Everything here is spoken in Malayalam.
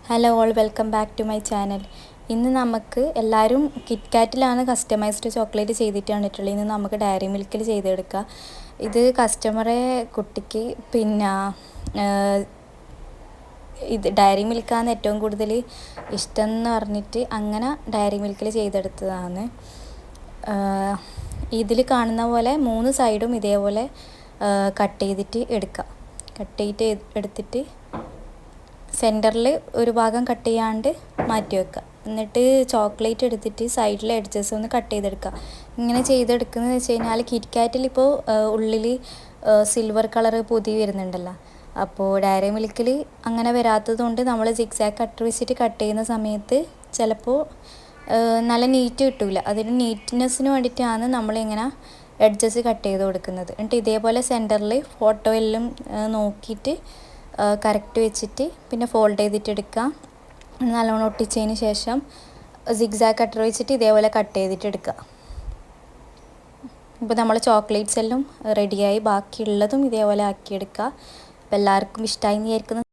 Hello all welcome back to my channel. ഇന്ന് നമുക്ക് എല്ലാവരും കിറ്റ്കാറ്റിലാണ് കസ്റ്റമൈസ്ഡ് ചോക്ലേറ്റ് ചെയ്തിട്ട് കണ്ടിട്ടുള്ളത്. ഇന്ന് നമുക്ക് ഡയറി മിൽക്കിൽ ചെയ്തെടുക്കാം. ഇത് കസ്റ്റമറെ കുട്ടിക്ക് ഇത് ഡയറി മിൽക്കാണ് ഏറ്റവും കൂടുതൽ ഇഷ്ടം എന്ന് പറഞ്ഞിട്ട് അങ്ങനെ ഡയറി മിൽക്കിൽ ചെയ്തെടുത്തതാണ്. ഇതിൽ കാണുന്ന പോലെ 3 സൈഡും ഇതേപോലെ കട്ട് ചെയ്തിട്ട് എടുക്കാം. എടുത്തിട്ട് സെൻറ്ററിൽ ഒരു ഭാഗം കട്ട് ചെയ്യാണ്ട് മാറ്റി വെക്കുക. എന്നിട്ട് ചോക്ലേറ്റ് എടുത്തിട്ട് സൈഡിലെ എഡ്ജസ് ഒന്ന് കട്ട് ചെയ്തെടുക്കുക. ഇങ്ങനെ ചെയ്തെടുക്കുന്നതെന്ന് വെച്ച് കഴിഞ്ഞാൽ കിറ്റ്കാറ്റിൽ ഇപ്പോൾ ഉള്ളിൽ സിൽവർ കളർ പൊതി വരുന്നുണ്ടല്ലോ. അപ്പോൾ ഡയറി മിൽക്കിൽ അങ്ങനെ വരാത്തത് കൊണ്ട് നമ്മൾ സിക്സാക്ക് കട്ടർ വെച്ചിട്ട് കട്ട് ചെയ്യുന്ന സമയത്ത് ചിലപ്പോൾ നല്ല നീറ്റ് കിട്ടില്ല. അതിന് നീറ്റ്നെസ്സിന് വേണ്ടിയിട്ടാണ് നമ്മളിങ്ങനെ എഡ്ജസ് കട്ട് ചെയ്ത് കൊടുക്കുന്നത്. എന്നിട്ട് ഇതേപോലെ സെൻറ്ററിൽ ഫോട്ടോ എല്ലാം നോക്കിയിട്ട് കറക്റ്റ് വെച്ചിട്ട് പിന്നെ ഫോൾഡ് ചെയ്തിട്ട് എടുക്കുക. നല്ലോണം ഒട്ടിച്ചതിന് ശേഷം സിഗ്സാഗ് കട്ടർ വെച്ചിട്ട് ഇതേപോലെ കട്ട് ചെയ്തിട്ട് എടുക്കുക. ഇപ്പോൾ നമ്മൾ ചോക്ലേറ്റ്സ് എല്ലാം റെഡിയായി. ബാക്കിയുള്ളതും ഇതേപോലെ ആക്കിയെടുക്കുക. അപ്പോൾ എല്ലാവർക്കും ഇഷ്ടമായി എന്ന് വിചാരിക്കുന്നു.